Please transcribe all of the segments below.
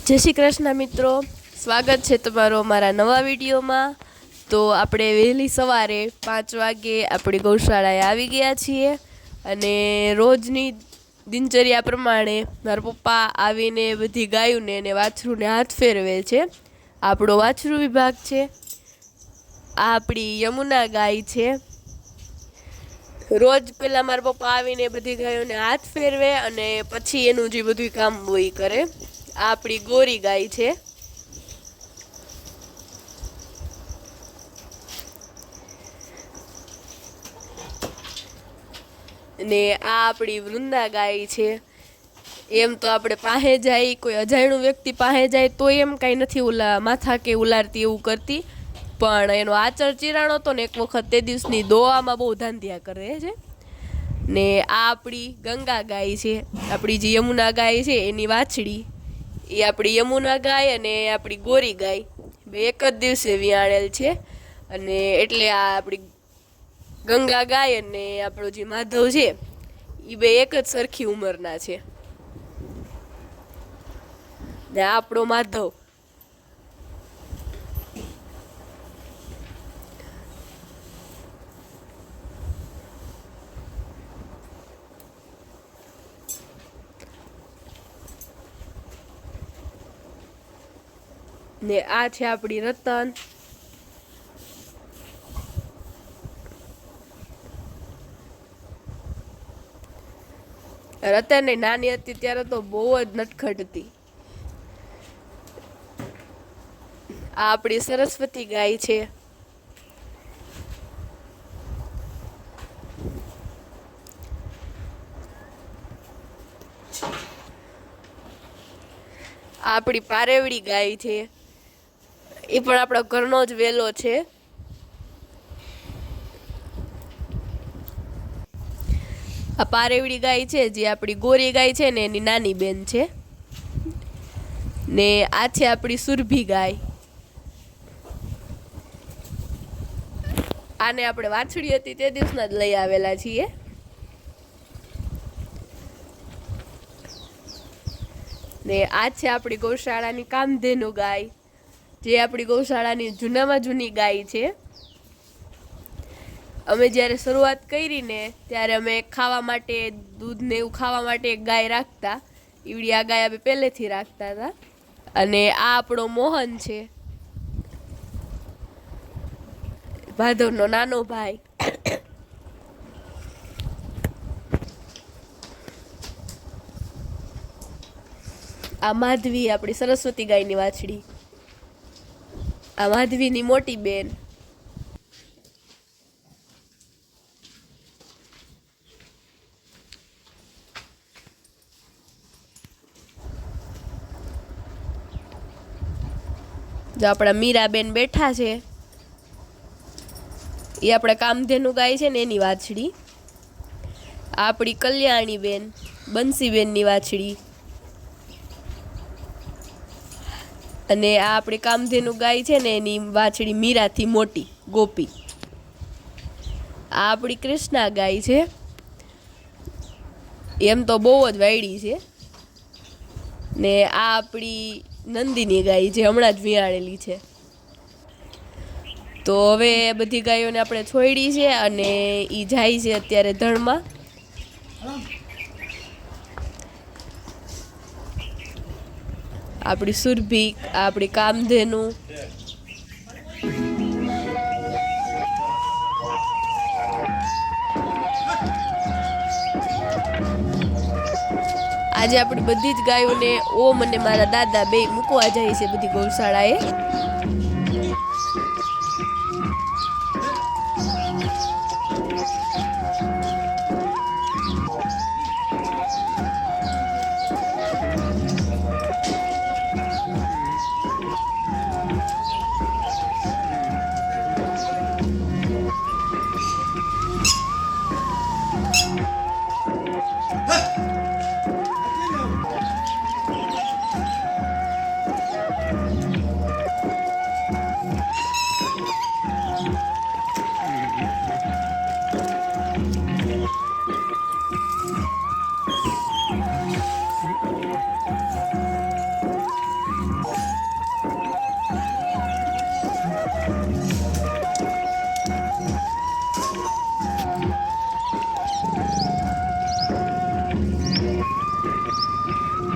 જય શ્રી કૃષ્ણ મિત્રો, સ્વાગત છે તમારો અમારા નવા વિડીયોમાં। તો આપણે વહેલી સવારે 5 વાગે આપણી ગૌશાળાએ આવી ગયા છીએ અને રોજની દિનચર્યા પ્રમાણે મારા પપ્પા આવીને બધી ગાયોને અને વાછરૂને હાથ ફેરવે છે। આપણો વાછરૂ વિભાગ છે। આ આપણી યમુના ગાય છે। રોજ પહેલાં મારા પપ્પા આવીને બધી ગાયોને હાથ ફેરવે અને પછી એનું જે બધું કામ હોય એ કરે। આ આપણી ગોરી ગાય છે। ને આ આપણી વૃંદા ગાય છે। એમ તો આપણે પાસે જાય, કોઈ અજાણ્યું વ્યક્તિ પાસે જાય તો એમ કાંઈ નથી માથા કે ઉલારતી એવું કરતી, પણ એનો આચર ચીરાણો હતો ને એક વખત તે દિવસની દોવામાં બહુ ધાંધિયા કરે છે। ને આ આપણી ગંગા ગાય છે। આપણી જે યમુના ગાય છે એની વાછડી, એ આપણી યમુના ગાય અને આપણી ગોરી ગાય બે એક જ દિવસે વિયાણેલ છે। અને એટલે આ આપણી ગંગા ગાય અને આપણો જે માધવ છે એ બે એક જ સરખી ઉંમરના છે। ને આપણો માધવ ને આ છે આપણી રતન। રતન નાની હતી ત્યારે તો બહુ જ નટખટ હતી। આ આપણી સરસ્વતી ગાય છે। આ આપણી પારેવડી ગાય છે। એ પણ આપણો ઘરનો જ વેલો છે। આ પારેવડી ગાય છે જે આપણી ગોરી ગાય છે ને એની નાની બેન છે। ને આ છે આપણી સુરભી ગાય। આને આપણે વાછડી હતી તે દિવસના જ લઈ આવેલા છીએ। ને આ છે આપણી ગૌશાળાની કામધેનુ ગાય, જે આપણી ગૌશાળાની જૂનામાં જૂની ગાય છે। અમે જ્યારે શરૂઆત કરી ને ત્યારે અમે ખાવા માટે દૂધ ને એવું ખાવા માટે એક ગાય રાખતા। ઈવડી આ ગાય અમે પહેલેથી રાખતા હતા। અને આ આપણો મોહન છે, ભાદરનો નાનો ભાઈ। આ માધવી આપણી સરસ્વતી ગાયની વાછડી। આ માધવીની મોટી બેન। જો આપણા મીરાબેન બેઠા છે એ આપણા કામધેનુ ગાય છે ને એની વાછડી। આ આપણી કલ્યાણી બેન, બંસીબેનની વાછડી। અને આ આપણી કામધેનુ ગાય છે ને એની વાછડી મીરાથી મોટી ગોપી। આ આપણી કૃષ્ણા ગાય છે। એમ તો બહુ જ વાયડી છે। ને આ આપણી નંદિની ગાય જે હમણાં જ વિયાણેલી છે। તો હવે બધી ગાયોને આપણે છોડી છે અને એ જાય છે અત્યારે ધણમાં। આપણી સુરભી, આપણી કામધેનુ, આજે આપણી બધી જ ગાયોને ઓમ અને મારા દાદા બે મૂકવા જાય છે બધી ગૌશાળાએ।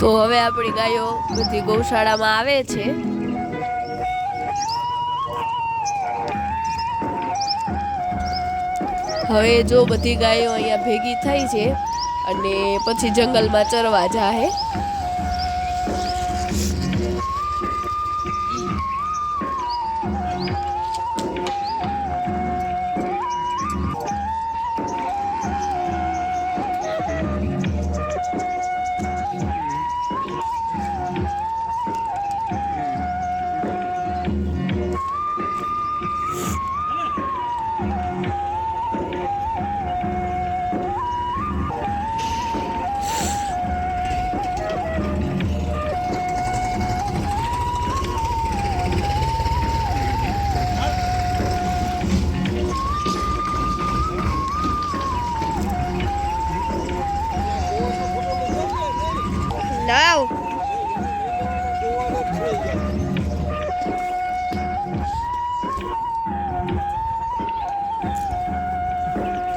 તો હવે આપણી ગાયો બધી ગૌશાળામાં આવે છે. હવે જો બધી ગાયો અહીંયા ભેગી થઈ છે અને પછી જંગલમાં ચરવા જાહે. લાવ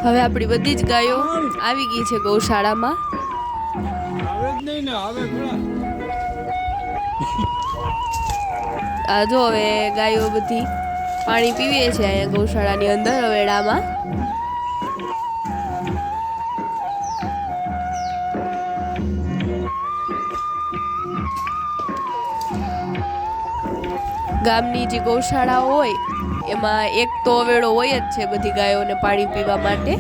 હવે આપણી બધી જ ગાયો આવી ગઈ છે ગૌશાળામાં. આ જો હવે ગાયો બધી પાણી પીવે છે અહીંયા ગૌશાળાની અંદર હવેડામાં. ગામની જે ગૌશાળા હોય એમાં એક તો હવેડો હોય જ છે બધી ગાયોને પાણી પીવા માટે.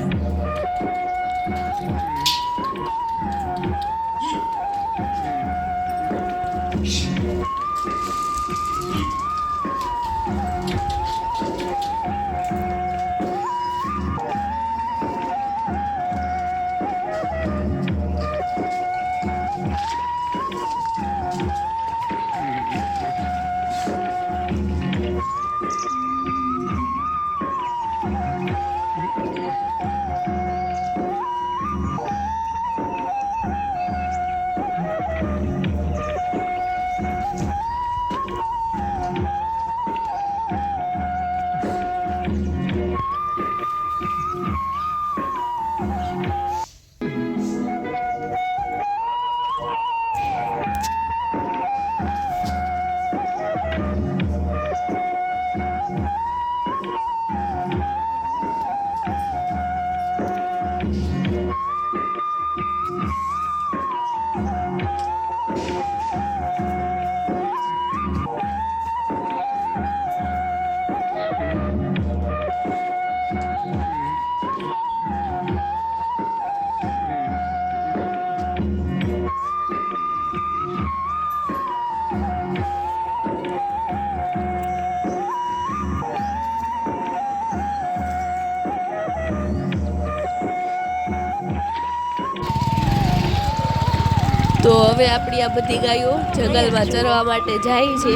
તો હવે આપણી આ બધી ગાયો જંગલમાં ચરવા માટે જાય છે.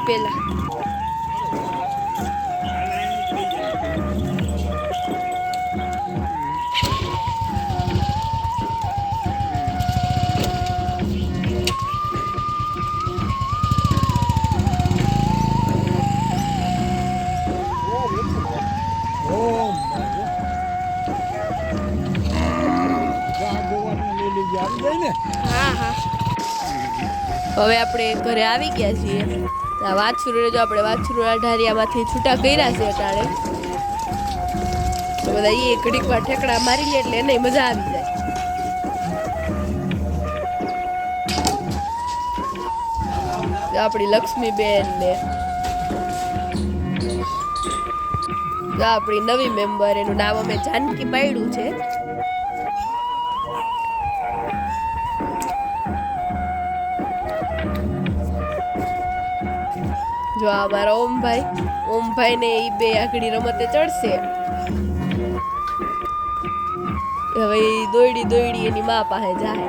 પેલા હા હા હવે આપણે ઘરે આવી ગયા છીએ. આ વાછરુને જો આપણે વાછરુના ઢારિયામાંથી છૂટા કર્યા છે અટાણે તો બધા એ ઘડીક વાર ઠેકડા મારી લે એટલે એને મજા આવી જાય. આપણી લક્ષ્મીબેન ને આપણી નવી મેમ્બર એનું નામ અમે જાનકી પાડ્યું છે. જો આ મારા ઓમભાઈ ને એ બે આકડી રમતે ચડશે. હવે ઈ દોયડી એની માં પાસે જાય.